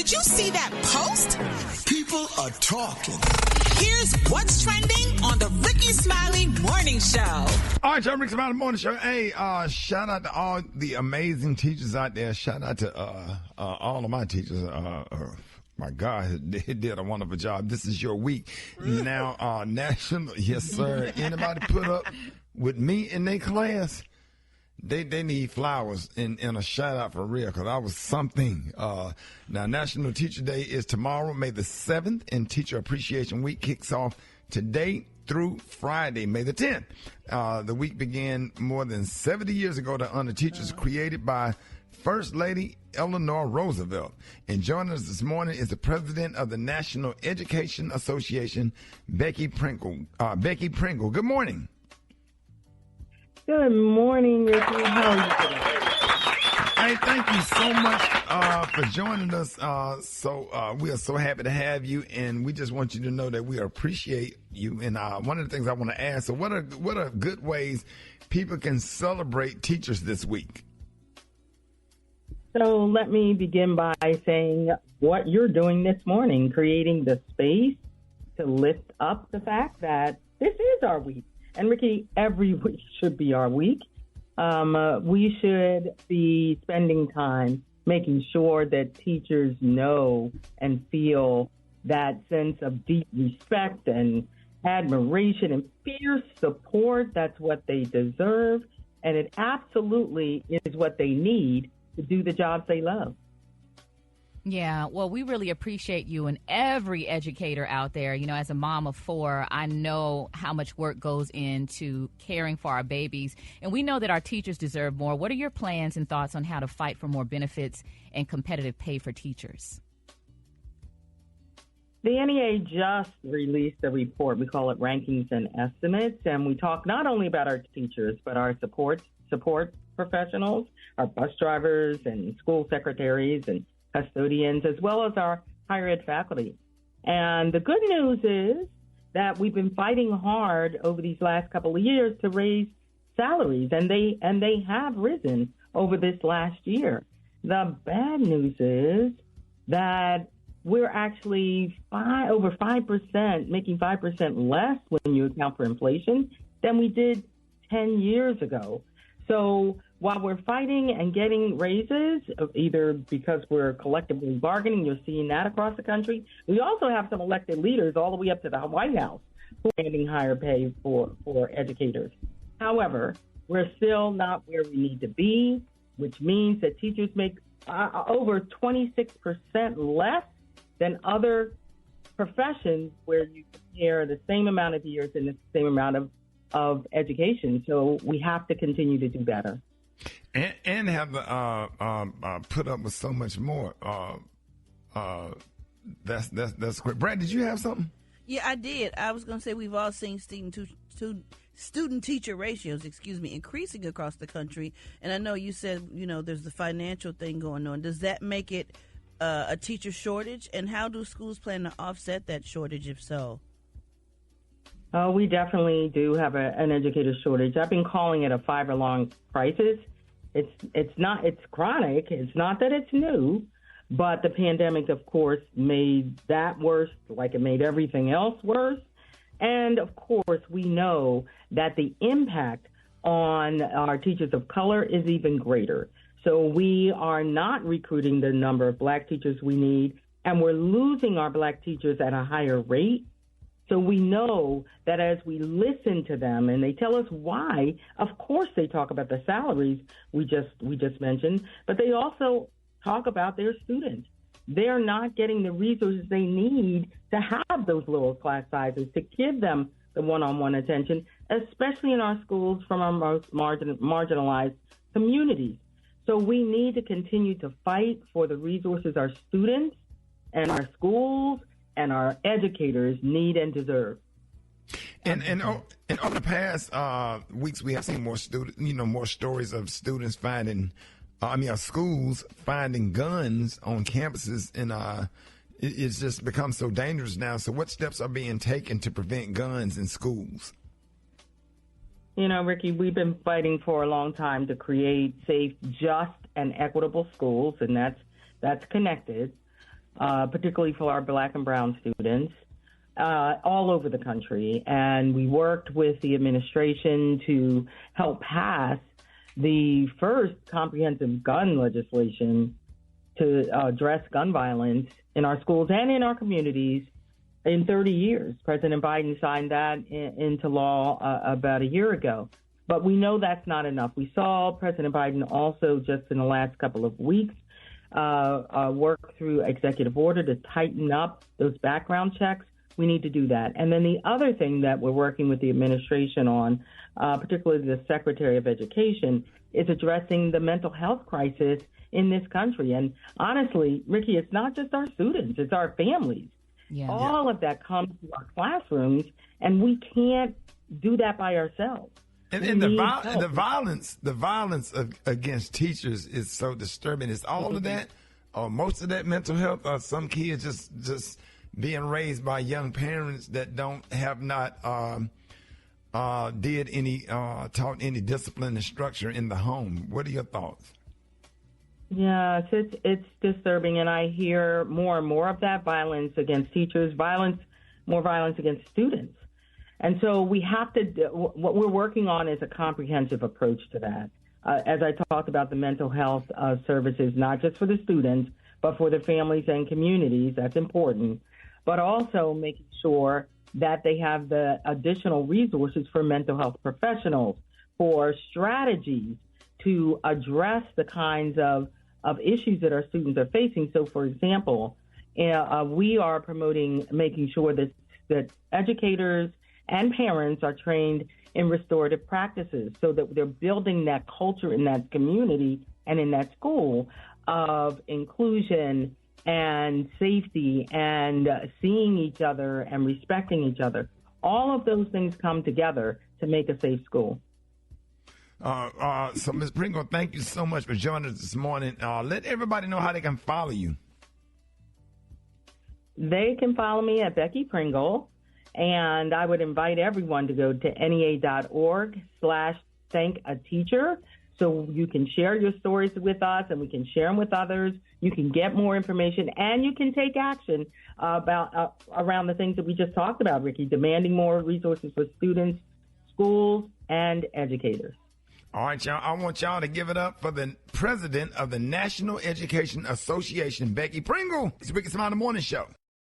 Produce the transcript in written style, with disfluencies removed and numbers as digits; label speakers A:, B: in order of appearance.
A: Did you see that post?
B: People are talking.
A: Here's what's trending on the Rickey Smiley Morning Show.
C: All right, y'all, Rickey Smiley Morning Show. Hey, shout out to all the amazing teachers out there. Shout out to all of my teachers. My God, they did a wonderful job. This is your week. Now, national, yes, sir. Anybody put up with me in their class? They need flowers and a shout out for real, because I was something. Now, National Teacher Day is tomorrow, May the 7th, and Teacher Appreciation Week kicks off today through Friday, May the 10th. The week began more than 70 years ago to honor teachers, created by First Lady Eleanor Roosevelt. And joining us this morning is the president of the National Education Association, Becky Pringle. Becky Pringle, good morning.
D: Good morning, Rickey. How are you today?
C: Hey, thank you so much for joining us. We are so happy to have you, and we just want you to know that we appreciate you. And one of the things I want to ask, so what are good ways people can celebrate teachers this week?
D: So let me begin by saying what you're doing this morning, creating the space to lift up the fact that this is our week. And Rickey, every week should be our week. We should be spending time making sure that teachers know and feel that sense of deep respect and admiration and fierce support. That's what they deserve. And it absolutely is what they need to do the jobs they love.
E: Yeah, well, we really appreciate you and every educator out there. You know, as a mom of 4, I know how much work goes into caring for our babies, and we know that our teachers deserve more. What are your plans and thoughts on how to fight for more benefits and competitive pay for teachers?
D: The NEA just released a report. We call it Rankings and Estimates, and we talk not only about our teachers, but our support professionals, our bus drivers and school secretaries and custodians, as well as our higher ed faculty. And the good news is that we've been fighting hard over these last couple of years to raise salaries, and they have risen over this last year. The bad news is that we're actually over 5%, making 5% less when you account for inflation than we did 10 years ago. So while we're fighting and getting raises, either because we're collectively bargaining, you're seeing that across the country, we also have some elected leaders all the way up to the White House who are demanding higher pay for educators. However, we're still not where we need to be, which means that teachers make over 26% less than other professions where you compare the same amount of years and the same amount of education. So we have to continue to do better.
C: And have put up with so much more. That's great. Brad, did you have something?
F: Yeah, I did. I was going to say we've all seen student-teacher ratios, increasing across the country. And I know you said, there's the financial thing going on. Does that make it a teacher shortage? And how do schools plan to offset that shortage, if so?
D: We definitely do have an educator shortage. I've been calling it a five-year-long crisis. It's chronic. It's not that it's new, but the pandemic, of course, made that worse, like it made everything else worse. And of course, we know that the impact on our teachers of color is even greater. So we are not recruiting the number of black teachers we need, and we're losing our black teachers at a higher rate. So we know that as we listen to them and they tell us why, of course they talk about the salaries we just mentioned, but they also talk about their students. They're not getting the resources they need to have those lower class sizes, to give them the one-on-one attention, especially in our schools from our most marginalized communities. So we need to continue to fight for the resources our students and our schools and our educators need and deserve.
C: And over the past weeks, we have seen more stories of students schools finding guns on campuses, and it's just become so dangerous now. So what steps are being taken to prevent guns in schools?
D: Rickey, we've been fighting for a long time to create safe, just, and equitable schools, and that's connected. particularly for our black and brown students, all over the country. And we worked with the administration to help pass the first comprehensive gun legislation to address gun violence in our schools and in our communities in 30 years. President Biden signed that into law about a year ago. But we know that's not enough. We saw President Biden also just in the last couple of weeks work through executive order to tighten up those background checks. We need to do that. And then the other thing that we're working with the administration on, particularly the Secretary of Education, is addressing the mental health crisis in this country. And honestly, Rickey, it's not just our students, it's our families.
E: Yeah.
D: All of that comes to our classrooms, and we can't do that by ourselves.
C: And the violence against teachers is so disturbing. Is all of that, or most of that mental health, or some kids just being raised by young parents that have not taught any discipline and structure in the home? What are your thoughts?
D: Yes, it's disturbing, and I hear more and more of that violence against teachers, more violence against students. And so we have to, what we're working on is a comprehensive approach to that. As I talked about the mental health services, not just for the students, but for the families and communities, that's important, but also making sure that they have the additional resources for mental health professionals, for strategies to address the kinds of issues that our students are facing. So, for example, we are promoting making sure that educators and parents are trained in restorative practices so that they're building that culture in that community and in that school of inclusion and safety and seeing each other and respecting each other. All of those things come together to make a safe school.
C: So, Ms. Pringle, thank you so much for joining us this morning. Let everybody know how they can follow you.
D: They can follow me at Becky Pringle, and I would invite everyone to go to NEA.org/thankateacher so you can share your stories with us and we can share them with others. You can get more information and you can take action around the things that we just talked about, Rickey, demanding more resources for students, schools, and educators.
C: All right, y'all. I want y'all to give it up for the president of the National Education Association, Becky Pringle. It's Rickey Smiley Morning Show.